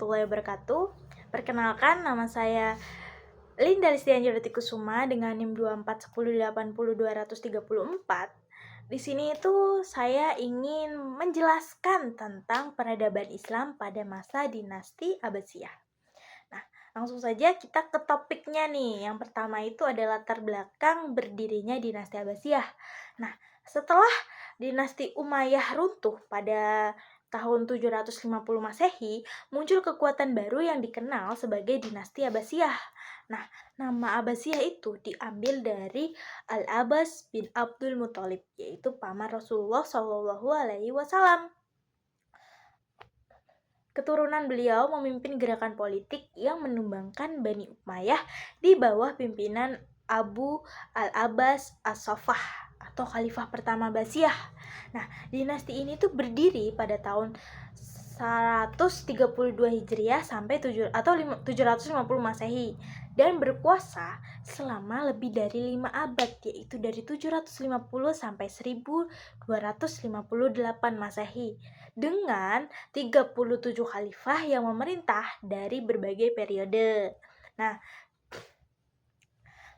warahmatullahi wabarakatuh. Perkenalkan, nama saya Linda Listianjur Kusuma dengan NIM 2410800234. Di sini itu saya ingin menjelaskan tentang peradaban Islam pada masa dinasti Abbasiyah. Nah, langsung saja kita ke topiknya nih. Yang pertama itu adalah latar belakang berdirinya dinasti Abbasiyah. Nah, setelah dinasti Umayyah runtuh pada tahun 750 Masehi, muncul kekuatan baru yang dikenal sebagai dinasti Abbasiyah. Nah, nama Abbasiyah itu diambil dari Al-Abbas bin Abdul Muthalib, yaitu paman Rasulullah Shallallahu Alaihi Wasallam. Keturunan beliau memimpin gerakan politik yang menumbangkan Bani Umayyah di bawah pimpinan Abu al-Abbas as-Saffah atau Khalifah pertama Abbasiyah. Nah, dinasti ini tuh berdiri pada tahun 132 Hijriah sampai 750 Masehi dan berkuasa selama lebih dari 5 abad, yaitu dari 750 sampai 1258 Masehi dengan 37 khalifah yang memerintah dari berbagai periode. Nah,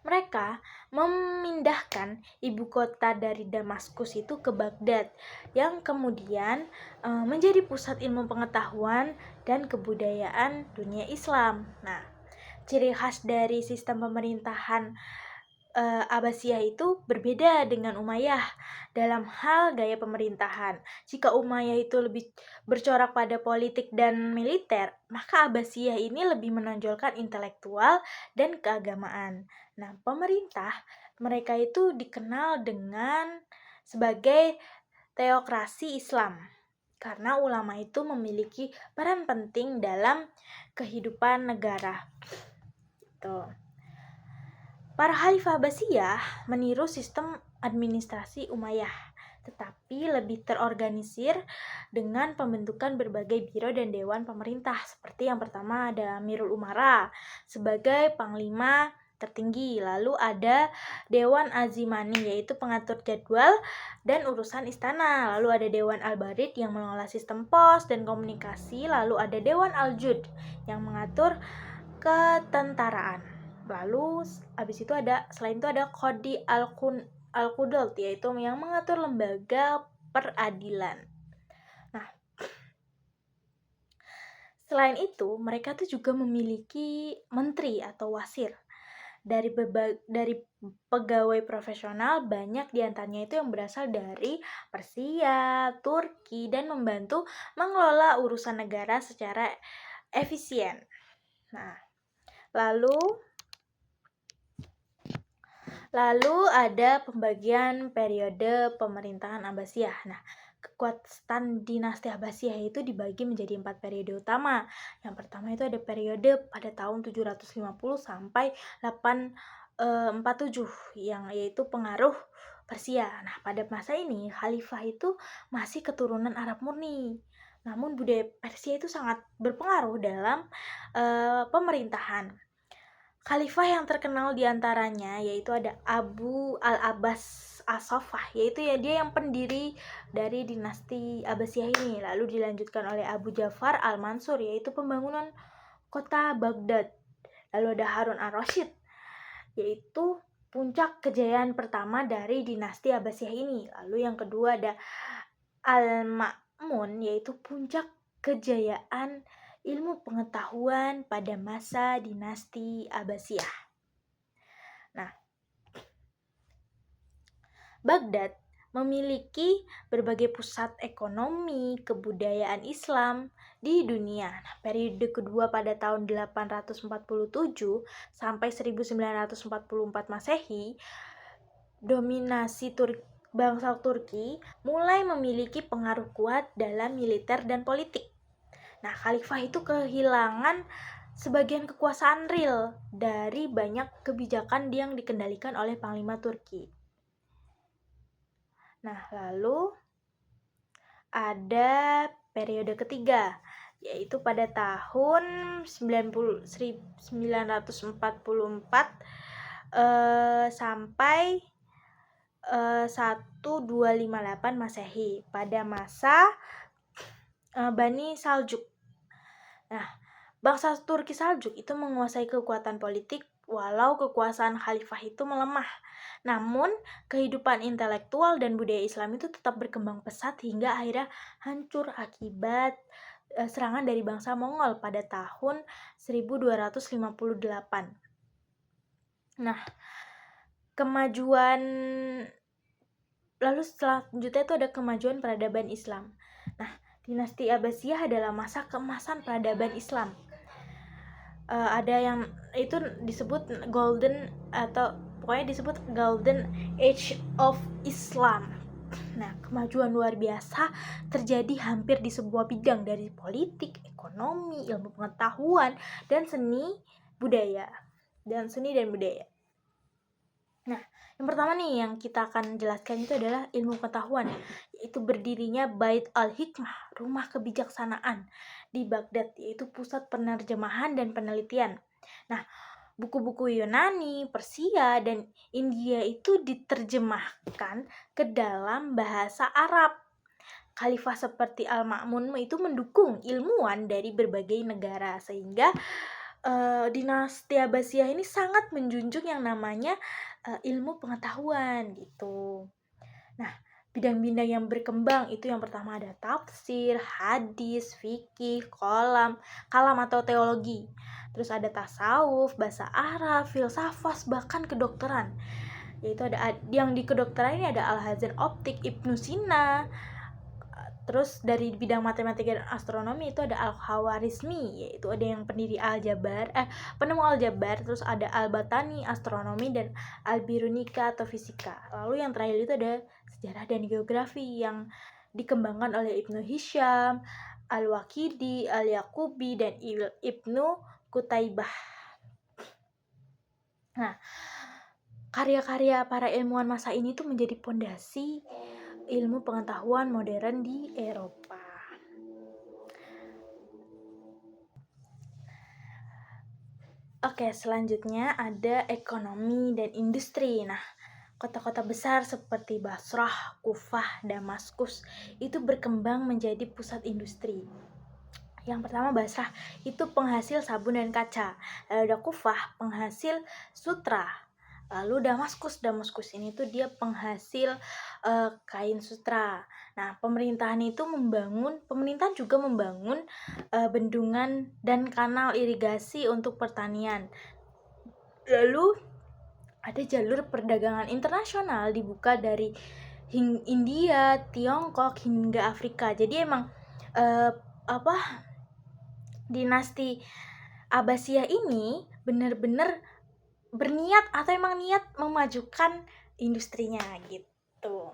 mereka memindahkan ibu kota dari Damaskus itu ke Baghdad, yang kemudian menjadi pusat ilmu pengetahuan dan kebudayaan dunia Islam. Nah, ciri khas dari sistem pemerintahan Abbasiyah itu berbeda dengan Umayyah dalam hal gaya pemerintahan. Jika Umayyah itu lebih bercorak pada politik dan militer, maka Abbasiyah ini lebih menonjolkan intelektual dan keagamaan. Nah, pemerintah mereka itu dikenal dengan sebagai teokrasi Islam karena ulama itu memiliki peran penting dalam kehidupan negara. Tuh. Para khalifah Abbasiyah meniru sistem administrasi Umayyah, tetapi lebih terorganisir dengan pembentukan berbagai biro dan dewan pemerintah. Seperti yang pertama ada Amirul Umara sebagai panglima tertinggi, lalu ada Dewan Azimani yaitu pengatur jadwal dan urusan istana, lalu ada Dewan Al-Barid yang mengelola sistem pos dan komunikasi, lalu ada Dewan Al-Jud yang mengatur ketentaraan. Lalu habis itu selain itu ada Qadi Al-Qudat yaitu yang mengatur lembaga peradilan. Nah, selain itu mereka tuh juga memiliki menteri atau wasir. Dari pegawai profesional, banyak diantaranya itu yang berasal dari Persia, Turki, dan membantu mengelola urusan negara secara efisien. Nah, Lalu ada pembagian periode pemerintahan Abbasiyah. Nah, kekuatan dinasti Abbasiyah itu dibagi menjadi 4 periode utama. Yang pertama itu ada periode pada tahun 750 sampai 847 yang yaitu pengaruh Persia. Nah, pada masa ini khalifah itu masih keturunan Arab murni. Namun budaya Persia itu sangat berpengaruh dalam pemerintahan. Khalifah yang terkenal diantaranya yaitu ada Abu al-Abbas as-Saffah, yaitu dia yang pendiri dari dinasti Abbasiyah ini. Lalu dilanjutkan oleh Abu Ja'far al-Mansur, yaitu pembangunan kota Baghdad. Lalu ada Harun ar-Rasyid, yaitu puncak kejayaan pertama dari dinasti Abbasiyah ini. Lalu yang kedua ada Al-Ma'mun, yaitu puncak kejayaan ilmu pengetahuan pada masa dinasti Abbasiyah. Nah, Baghdad memiliki berbagai pusat ekonomi, kebudayaan Islam di dunia. Nah, periode kedua pada tahun 847 sampai 1944 Masehi, dominasi bangsa Turki mulai memiliki pengaruh kuat dalam militer dan politik. Nah, khalifah itu kehilangan sebagian kekuasaan real dari banyak kebijakan yang dikendalikan oleh Panglima Turki. Nah, lalu ada periode ketiga, yaitu pada tahun 1944 sampai 1258 Masehi pada masa Bani Saljuk. Nah, Bangsa Turki Saljuk itu menguasai kekuatan politik walau kekuasaan khalifah itu melemah. Namun, kehidupan intelektual dan budaya Islam itu tetap berkembang pesat hingga akhirnya hancur akibat serangan dari bangsa Mongol pada tahun 1258. Nah, kemajuan lalu selanjutnya itu ada kemajuan peradaban Islam. Nah, dinasti Abbasiyah adalah masa keemasan peradaban Islam. Ada yang itu disebut golden atau pokoknya disebut golden age of Islam. Nah, kemajuan luar biasa terjadi hampir di sebuah bidang dari politik, ekonomi, ilmu pengetahuan, dan seni budaya. Nah, yang pertama nih yang kita akan jelaskan itu adalah ilmu pengetahuan, yaitu berdirinya Bait al-Hikmah, rumah kebijaksanaan di Baghdad, yaitu pusat penerjemahan dan penelitian. Nah, buku-buku Yunani, Persia, dan India itu diterjemahkan ke dalam bahasa Arab. Khalifah seperti Al-Ma'mun itu mendukung ilmuwan dari berbagai negara, sehingga dinasti Abbasiyah ini sangat menjunjung yang namanya ilmu pengetahuan gitu. Nah, bidang-bidang yang berkembang itu yang pertama ada tafsir, hadis, fikih, kalam atau teologi. Terus ada tasawuf, bahasa Arab, filsafat, bahkan kedokteran. Yaitu ada yang di kedokteran ini ada Al-Hazan Optik, Ibnu Sina. Terus dari bidang matematika dan astronomi itu ada Al-Khawarizmi, yaitu ada yang penemu aljabar, terus ada Al-Batani, astronomi, dan Al-Birunika atau fisika. Lalu yang terakhir itu ada sejarah dan geografi yang dikembangkan oleh Ibnu Hisham, Al-Waqidi, Al-Yaqubi, dan Ibnu Qutaibah. Nah, karya-karya para ilmuwan masa ini tuh menjadi pondasi ilmu pengetahuan modern di Eropa. Oke, selanjutnya ada ekonomi dan industri. Nah, kota-kota besar seperti Basrah, Kufah, Damaskus itu berkembang menjadi pusat industri. Yang pertama Basrah itu penghasil sabun dan kaca. Lalu ada Kufah penghasil sutra. Lalu Damaskus ini tuh dia penghasil kain sutra. Nah, pemerintahan juga membangun bendungan dan kanal irigasi untuk pertanian. Lalu ada jalur perdagangan internasional dibuka dari India, Tiongkok hingga Afrika. Jadi emang dinasti Abbasiyah ini benar-benar berniat atau emang niat memajukan industrinya gitu.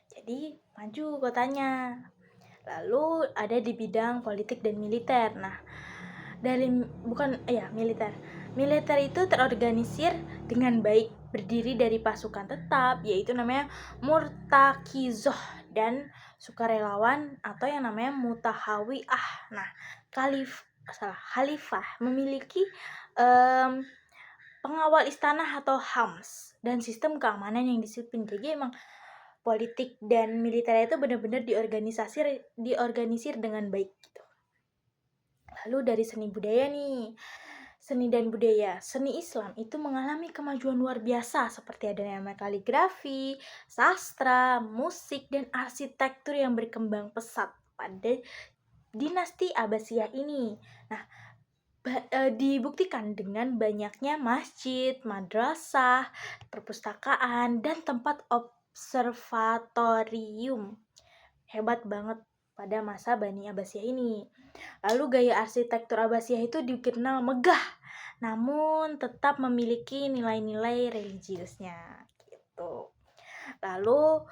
Jadi maju kotanya. Lalu ada di bidang politik dan militer. Nah, militer itu terorganisir dengan baik, berdiri dari pasukan tetap, yaitu namanya murtakizoh, dan sukarelawan atau yang namanya mutahawiah. Nah, khalifah memiliki pengawal istana atau hams dan sistem keamanan yang disiplin. Jadi emang politik dan militer itu benar-benar diorganisir dengan baik gitu. Lalu dari seni budaya nih. Seni dan budaya. Seni Islam itu mengalami kemajuan luar biasa seperti ada namanya kaligrafi, sastra, musik, dan arsitektur yang berkembang pesat pada dinasti Abbasiyah ini. Nah, dibuktikan dengan banyaknya masjid, madrasah, perpustakaan, dan tempat observatorium. Hebat banget pada masa Bani Abbasiyah ini. Lalu gaya arsitektur Abbasiyah itu dikenal megah, namun tetap memiliki nilai-nilai religiusnya gitu. Lalu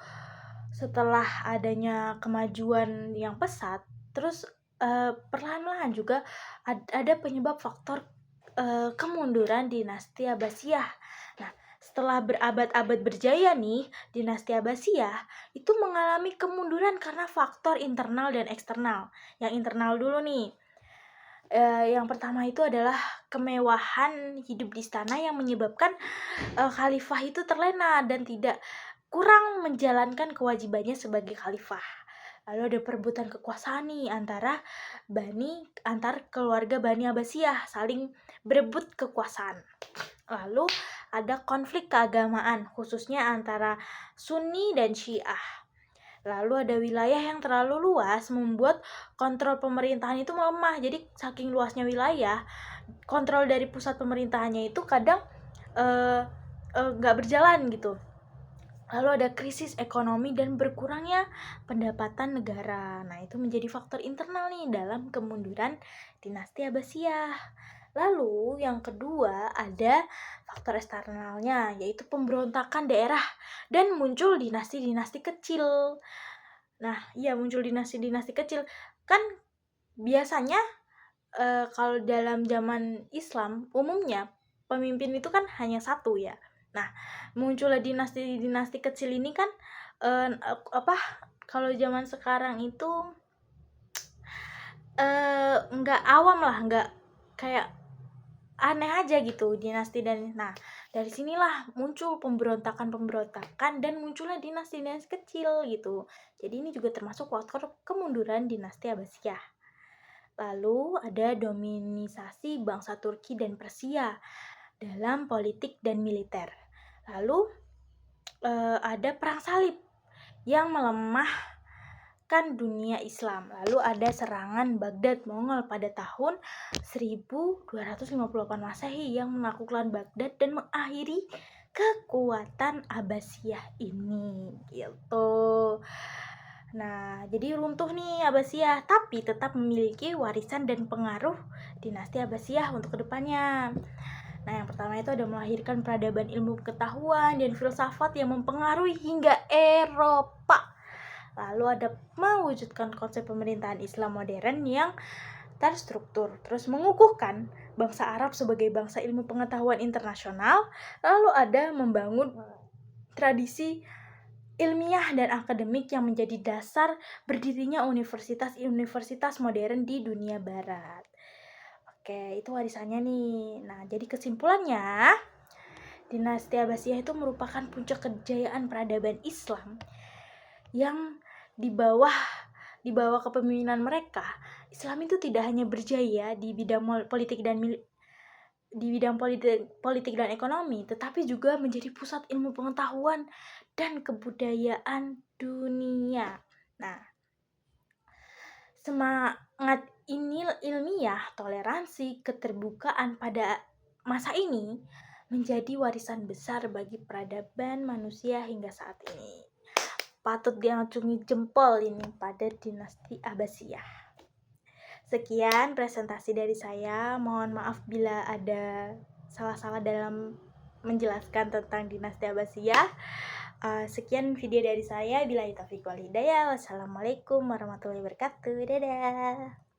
setelah adanya kemajuan yang pesat, terus perlahan-lahan juga ada penyebab faktor kemunduran dinasti Abbasiyah. Nah, setelah berabad-abad berjaya nih, dinasti Abbasiyah itu mengalami kemunduran karena faktor internal dan eksternal. Yang internal dulu nih. Yang pertama itu adalah kemewahan hidup di istana yang menyebabkan khalifah itu terlena dan tidak kurang menjalankan kewajibannya sebagai khalifah. Lalu ada perebutan kekuasaan nih antar keluarga Bani Abbasiyah saling berebut kekuasaan. Lalu ada konflik keagamaan khususnya antara Sunni dan Syiah. Lalu ada wilayah yang terlalu luas membuat kontrol pemerintahan itu melemah. Jadi saking luasnya wilayah, kontrol dari pusat pemerintahannya itu kadang nggak berjalan gitu. Lalu ada krisis ekonomi dan berkurangnya pendapatan negara. Nah, itu menjadi faktor internal nih dalam kemunduran dinasti Abbasiyah. Lalu yang kedua ada faktor eksternalnya, yaitu pemberontakan daerah dan muncul dinasti-dinasti kecil. Nah, iya muncul dinasti-dinasti kecil. Kan biasanya kalau dalam zaman Islam umumnya pemimpin itu kan hanya satu ya. Nah, munculnya dinasti-dinasti kecil ini kan kalau zaman sekarang itu nggak awam lah, nggak kayak aneh aja gitu dinasti dan nah dari sinilah muncul pemberontakan dan munculnya dinasti-dinasti kecil gitu. Jadi ini juga termasuk faktor kemunduran dinasti Abbasiyah. Lalu ada dominisasi bangsa Turki dan Persia dalam politik dan militer. Lalu ada perang salib yang melemahkan dunia Islam. Lalu ada serangan Baghdad Mongol pada tahun 1258 Masehi yang menaklukkan Baghdad dan mengakhiri kekuatan Abbasiyah ini gitu. Nah, jadi runtuh nih Abbasiyah, tapi tetap memiliki warisan dan pengaruh dinasti Abbasiyah untuk kedepannya. Nah, yang pertama itu ada melahirkan peradaban ilmu pengetahuan dan filsafat yang mempengaruhi hingga Eropa. Lalu ada mewujudkan konsep pemerintahan Islam modern yang terstruktur, terus mengukuhkan bangsa Arab sebagai bangsa ilmu pengetahuan internasional. Lalu ada membangun tradisi ilmiah dan akademik yang menjadi dasar berdirinya universitas-universitas modern di dunia barat. Oke, itu warisannya nih. Nah, jadi kesimpulannya, dinasti Abbasiyah itu merupakan puncak kejayaan peradaban Islam yang di bawah kepemimpinan mereka, Islam itu tidak hanya berjaya di bidang politik dan ekonomi, tetapi juga menjadi pusat ilmu pengetahuan dan kebudayaan dunia. Nah, semangat ini ilmiah, toleransi, keterbukaan pada masa ini menjadi warisan besar bagi peradaban manusia hingga saat ini. Patut diacungi jempol ini pada dinasti Abbasiyah. Sekian presentasi dari saya. Mohon maaf bila ada salah-salah dalam menjelaskan tentang dinasti Abbasiyah. Sekian video dari saya. Billahi taufiq wal hidayah. Wassalamualaikum warahmatullahi wabarakatuh. Dadah.